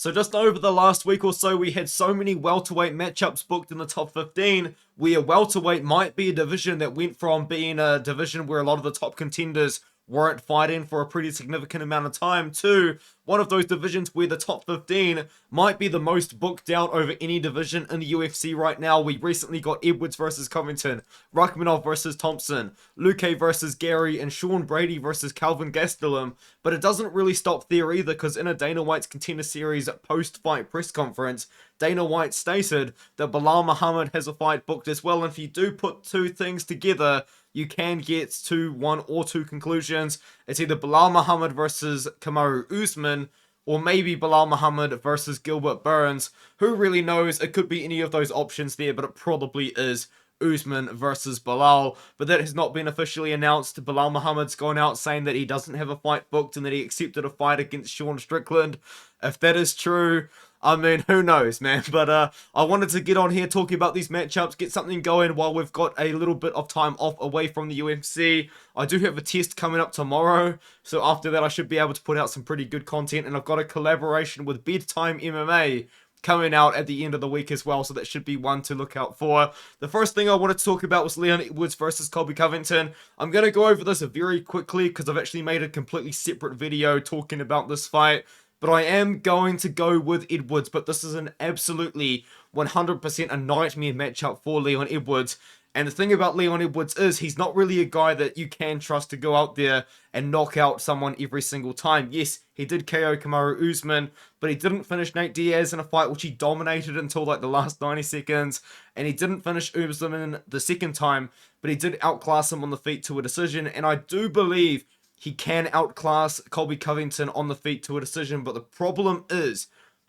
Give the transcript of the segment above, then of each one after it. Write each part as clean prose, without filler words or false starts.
So just over the last week or so, we had so many welterweight matchups booked in the top 15, where welterweight might be a division that went from being a division where a lot of the top contenders weren't fighting for a pretty significant amount of time to one of those divisions where the top 15 might be the most booked out over any division in the UFC right now. We recently got Edwards versus Covington, Rakhmonov versus Thompson, Luque versus Garry, and Sean Brady versus Calvin Gastelum. But it doesn't really stop there either, because in a Dana White's Contender Series post-fight press conference, Dana White stated that Belal Muhammad has a fight booked as well, and if you do put two things together, you can get to one or two conclusions. It's either Belal Muhammad versus Kamaru Usman, or maybe Belal Muhammad versus Gilbert Burns. Who really knows? It could be any of those options there, but it probably is Usman versus Belal. But that has not been officially announced. Belal Muhammad's gone out saying that he doesn't have a fight booked and that he accepted a fight against Sean Strickland. If that is true, I mean, who knows, man? But I wanted to get on here talking about these matchups, get something going while we've got a little bit of time off away from the UFC. I do have a test coming up tomorrow, so after that I should be able to put out some pretty good content, and I've got a collaboration with Bedtime MMA coming out at the end of the week as well, so that should be one to look out for. The first thing I wanted to talk about was Leon Edwards versus Colby Covington. I'm going to go over this very quickly because I've actually made a completely separate video talking about this fight. But I am going to go with Edwards, but this is an absolutely 100% a nightmare matchup for Leon Edwards. And the thing about Leon Edwards is he's not really a guy that you can trust to go out there and knock out someone every single time. Yes, he did KO Kamaru Usman, but he didn't finish Nate Diaz in a fight which he dominated until like the last 90 seconds. And he didn't finish Usman the second time, but he did outclass him on the feet to a decision. And I do believe he can outclass Colby Covington on the feet to a decision, but the problem is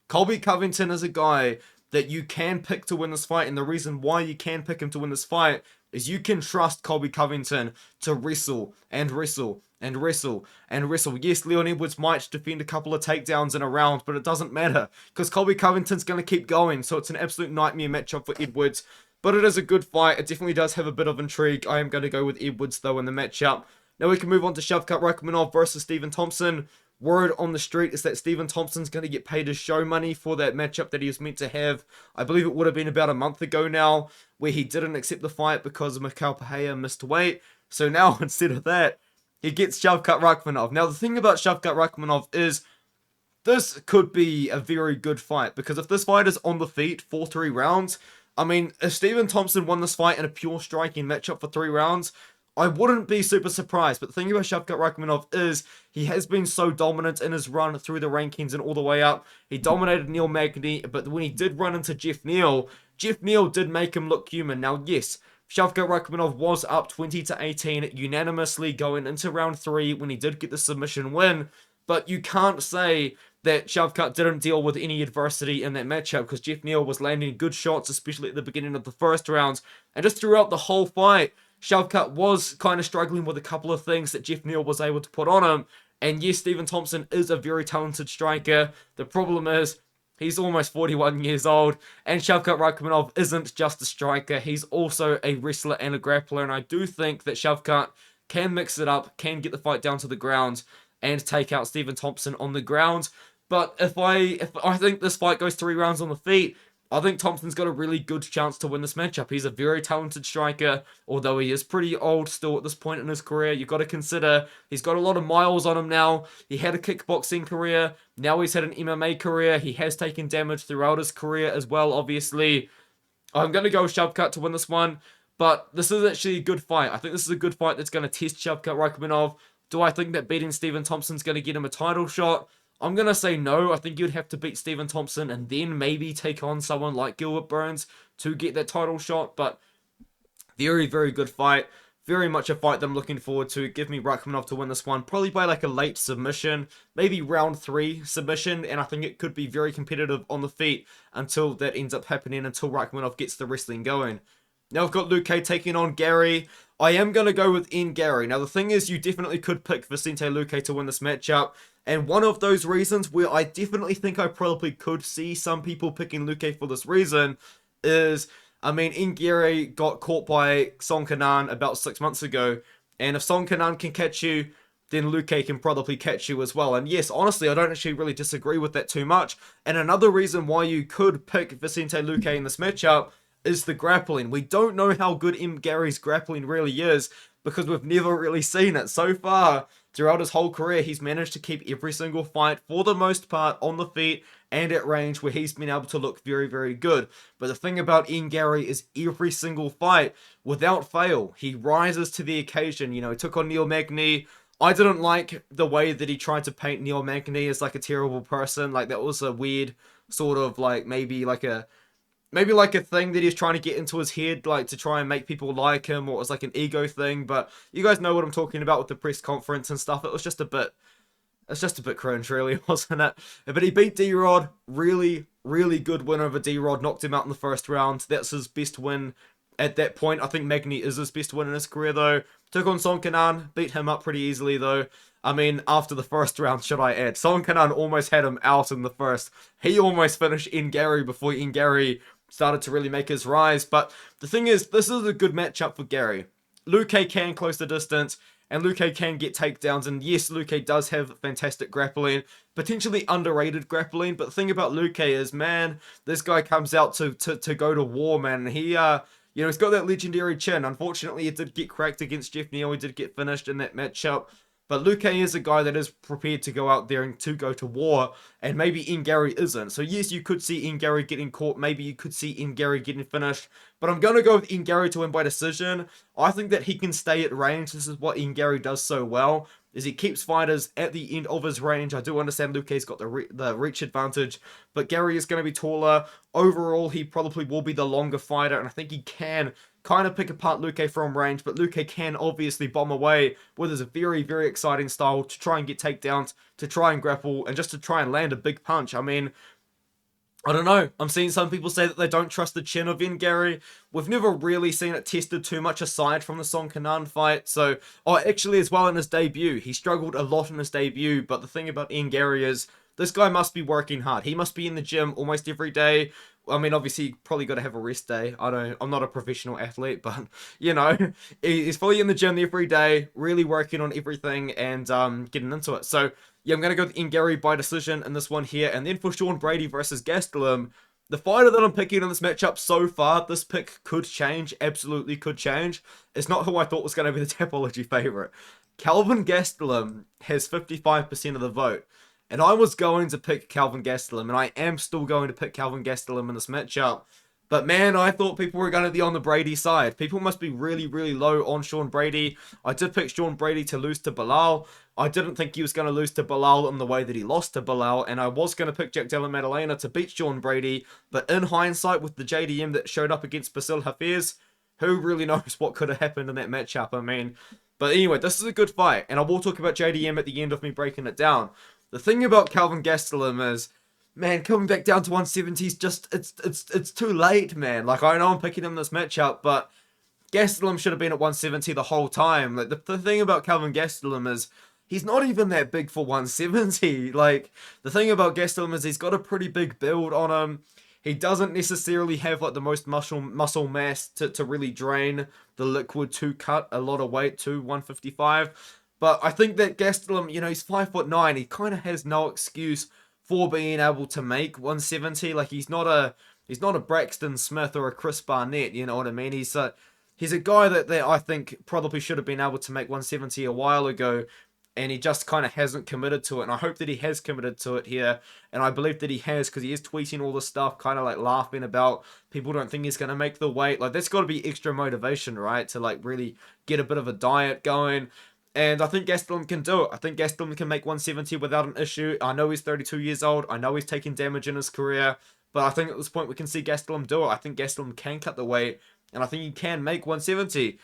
Colby Covington is a guy that you can pick to win this fight, and the reason why you can pick him to win this fight is you can trust Colby Covington to wrestle and wrestle and wrestle and wrestle. Yes, Leon Edwards might defend a couple of takedowns in a round, but it doesn't matter because Colby Covington's going to keep going, so it's an absolute nightmare matchup for Edwards. But it is a good fight. It definitely does have a bit of intrigue. I am going to go with Edwards, though, in the matchup. Now we can move on to Shavkat Rakhmonov versus Stephen Thompson. Word on the street is that Stephen Thompson's going to get paid his show money for that matchup that he was meant to have. I believe it would have been about a month ago now, where he didn't accept the fight because Mikhail Pereira missed weight. So now, instead of that, he gets Shavkat Rakhmonov. Now the thing about Shavkat Rakhmonov is this could be a very good fight, because if this fight is on the feet for 3 rounds, I mean, if Stephen Thompson won this fight in a pure striking matchup for 3 rounds, I wouldn't be super surprised. But the thing about Shavkat Rakhmonov is he has been so dominant in his run through the rankings and all the way up. He dominated Neil Magny, but when he did run into Jeff Neal did make him look human. Now, yes, Shavkat Rakhmonov was up 20-18 unanimously going into round 3 when he did get the submission win, but you can't say that Shavkat didn't deal with any adversity in that matchup, because Jeff Neal was landing good shots, especially at the beginning of the first rounds, and just throughout the whole fight, Shavkat was kind of struggling with a couple of things that Jeff Neal was able to put on him. And yes, Stephen Thompson is a very talented striker. The problem is he's almost 41 years old, and Shavkat Rakhmonov isn't just a striker. He's also a wrestler and a grappler, and I do think that Shavkat can mix it up, can get the fight down to the ground, and take out Stephen Thompson on the ground. But if I think this fight goes 3 rounds on the feet, I think Thompson's got a really good chance to win this matchup. He's a very talented striker, although he is pretty old still at this point in his career. You've got to consider he's got a lot of miles on him now. He had a kickboxing career. Now he's had an MMA career. He has taken damage throughout his career as well, obviously. I'm going to go with Shavkat to win this one, but this is actually a good fight. I think this is a good fight that's going to test Shavkat Rakhmonov. Do I think that beating Stephen Thompson's going to get him a title shot? I'm going to say no. I think you'd have to beat Stephen Thompson and then maybe take on someone like Gilbert Burns to get that title shot. But very, very good fight. Very much a fight that I'm looking forward to. Give me Rakhmonov to win this one. Probably by like a late submission. Maybe round 3 submission. And I think it could be very competitive on the feet until that ends up happening. Until Rakhmonov gets the wrestling going. Now I've got Luque taking on Garry. I am going to go with Garry. Now the thing is, you definitely could pick Vicente Luque to win this matchup. And one of those reasons where I definitely think I probably could see some people picking Luque for this reason is, I mean, Garry got caught by Song Kanan about 6 months ago. And if Song Kanan can catch you, then Luque can probably catch you as well. And yes, honestly, I don't actually really disagree with that too much. And another reason why you could pick Vicente Luque in this matchup is the grappling. We don't know how good Garry's grappling really is because we've never really seen it. So far, throughout his whole career, he's managed to keep every single fight, for the most part, on the feet and at range where he's been able to look very, very good. But the thing about Garry is every single fight, without fail, he rises to the occasion. You know, he took on Neil Magny. I didn't like the way that he tried to paint Neil Magny as like a terrible person. Like, that was a weird sort of like maybe like a thing that he's trying to get into his head, like to try and make people like him, or it was like an ego thing. But you guys know what I'm talking about with the press conference and stuff. It's just a bit cringe, really, wasn't it? But he beat D-Rod. Really, really good win over D-Rod. Knocked him out in the first round. That's his best win at that point. I think Magny is his best win in his career, though. Took on Song Kenan. Beat him up pretty easily, though. I mean, after the first round, should I add. Song Kenan almost had him out in the first. He almost finished Garry before Garry started to really make his rise. But the thing is, this is a good matchup for Garry. Luque can close the distance, and Luque can get takedowns. And yes, Luque does have fantastic grappling, potentially underrated grappling. But the thing about Luque is, man, this guy comes out to go to war, man. He, he's got that legendary chin. Unfortunately, it did get cracked against Jeff Neal. He did get finished in that matchup. But Luque is a guy that is prepared to go out there and to go to war, and maybe Garry isn't. So yes, you could see Garry getting caught. Maybe you could see Garry getting finished. But I'm going to go with Garry to win by decision. I think that he can stay at range. This is what Garry does so well, is he keeps fighters at the end of his range. I do understand Luque's got the reach advantage, but Garry is going to be taller. Overall, he probably will be the longer fighter, and I think he can kind of pick apart Luque from range, but Luque can obviously bomb away with his very, very exciting style to try and get takedowns, to try and grapple, and just to try and land a big punch. I mean, I don't know. I'm seeing some people say that they don't trust the chin of Garry. We've never really seen it tested too much aside from the Song Kenan fight. So, actually as well in his debut, he struggled a lot in his debut, but the thing about Garry is, this guy must be working hard. He must be in the gym almost every day. I mean, obviously, you probably got to have a rest day. I'm not a professional athlete, but, he's fully in the gym every day, really working on everything and getting into it. So, yeah, I'm going to go with Garry by decision in this one here. And then for Sean Brady versus Gastelum, the fighter that I'm picking in this matchup so far, this pick could change, absolutely could change. It's not who I thought was going to be the Tapology favorite. Kelvin Gastelum has 55% of the vote. And I was going to pick Kelvin Gastelum, and I am still going to pick Kelvin Gastelum in this matchup. But man, I thought people were going to be on the Brady side. People must be really, really low on Sean Brady. I did pick Sean Brady to lose to Bilal. I didn't think he was going to lose to Bilal in the way that he lost to Bilal. And I was going to pick Jack Della Maddalena to beat Sean Brady. But in hindsight, with the JDM that showed up against Basil Hafez, who really knows what could have happened in that matchup? I mean, but anyway, this is a good fight. And I will talk about JDM at the end of me breaking it down. The thing about Kelvin Gastelum is, man, coming back down to 170 is just, it's too late, man. Like, I know I'm picking him in this matchup, but Gastelum should have been at 170 the whole time. Like, the thing about Kelvin Gastelum is, he's not even that big for 170. Like, the thing about Gastelum is he's got a pretty big build on him. He doesn't necessarily have, like, the most muscle mass to really drain the liquid to cut a lot of weight to 155. But I think that Gastelum, he's 5'9". He kind of has no excuse for being able to make 170. Like, he's not a Braxton Smith or a Chris Barnett, you know what I mean? He's a guy that I think probably should have been able to make 170 a while ago, and he just kind of hasn't committed to it. And I hope that he has committed to it here, and I believe that he has, because he is tweeting all this stuff, kind of like laughing about people don't think he's going to make the weight. Like, that's got to be extra motivation, right? To like really get a bit of a diet going. And I think Gastelum can do it. I think Gastelum can make 170 without an issue. I know he's 32 years old. I know he's taking damage in his career. But I think at this point we can see Gastelum do it. I think Gastelum can cut the weight. And I think he can make 170.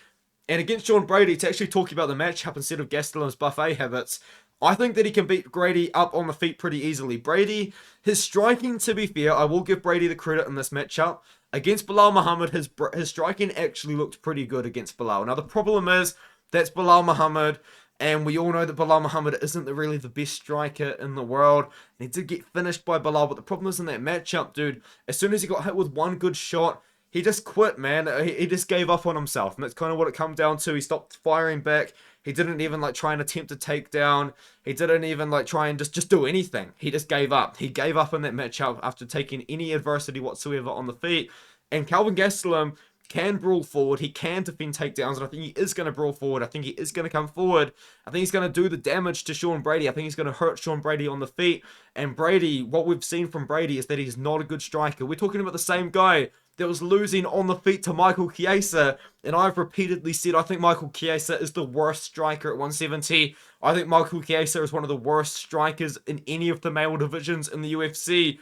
And against Sean Brady, to actually talk about the matchup instead of Gastelum's buffet habits, I think that he can beat Brady up on the feet pretty easily. Brady, his striking, to be fair, I will give Brady the credit in this matchup. Against Bilal Muhammad, his striking actually looked pretty good against Bilal. Now, the problem is, that's Bilal Muhammad, and we all know that Bilal Muhammad isn't really the best striker in the world. And he did get finished by Bilal, but the problem is in that matchup, dude, as soon as he got hit with one good shot, he just quit, man. He just gave up on himself, and that's kind of what it comes down to. He stopped firing back. He didn't even like try and attempt a takedown. He didn't even like try and just do anything. He just gave up. He gave up in that matchup after taking any adversity whatsoever on the feet. And Kelvin Gastelum can brawl forward. He can defend takedowns, and I think he is going to brawl forward. I think he is going to come forward. I think he's going to do the damage to Sean Brady. I think he's going to hurt Sean Brady on the feet. And Brady, what we've seen from Brady is that he's not a good striker. We're talking about the same guy that was losing on the feet to Michael Chiesa, and I've repeatedly said I think Michael Chiesa is the worst striker at 170. I think Michael Chiesa is one of the worst strikers in any of the male divisions in the UFC,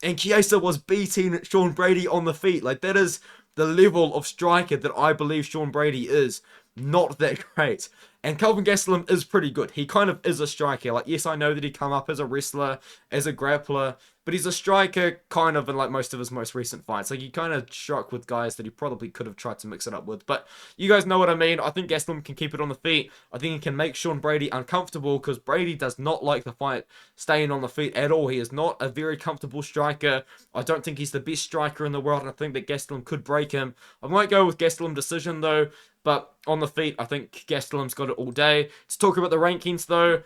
and Chiesa was beating Sean Brady on the feet. Like, that is the level of striker that I believe Sean Brady is. Not that great. And Kelvin Gastelum is pretty good. He kind of is a striker. Like, yes, I know that he come up as a wrestler, as a grappler, but he's a striker kind of in like most of his most recent fights. Like, he kind of struck with guys that he probably could have tried to mix it up with. But you guys know what I mean. I think Gastelum can keep it on the feet. I think he can make Sean Brady uncomfortable, because Brady does not like the fight staying on the feet at all. He is not a very comfortable striker. I don't think he's the best striker in the world, and I think that Gastelum could break him. I might go with Gastelum decision though. But on the feet, I think Gastelum's got it all day. Let's talk about the rankings, though.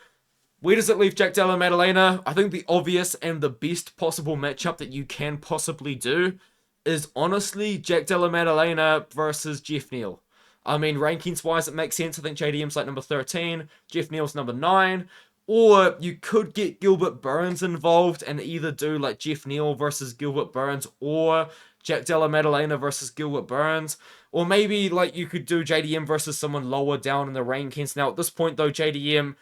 Where does it leave Jack Della Maddalena? I think the obvious and the best possible matchup that you can possibly do is honestly Jack Della Maddalena versus Jeff Neal. I mean, rankings-wise, it makes sense. I think JDM's like number 13. Jeff Neal's number 9. Or you could get Gilbert Burns involved and either do like Jeff Neal versus Gilbert Burns, or Jack Della Maddalena versus Gilbert Burns. Or maybe like you could do JDM versus someone lower down in the rankings. Now at this point though, JDM,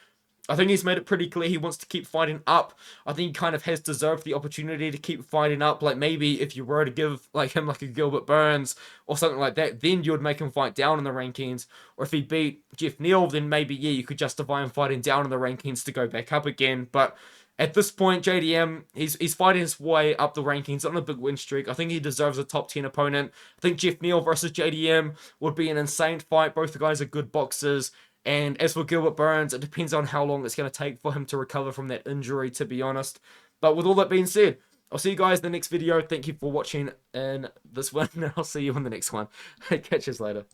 I think he's made it pretty clear he wants to keep fighting up. I think he kind of has deserved the opportunity to keep fighting up. Like, maybe if you were to give like him like a Gilbert Burns or something like that, then you would make him fight down in the rankings. Or if he beat Jeff Neal, then maybe, yeah, you could justify him fighting down in the rankings to go back up again. But at this point, JDM, he's fighting his way up the rankings on a big win streak. I think he deserves a top 10 opponent. I think Jeff Neal versus JDM would be an insane fight. Both the guys are good boxers. And as for Gilbert Burns, it depends on how long it's going to take for him to recover from that injury, to be honest. But with all that being said, I'll see you guys in the next video. Thank you for watching in this one, and I'll see you in the next one. Catch us later.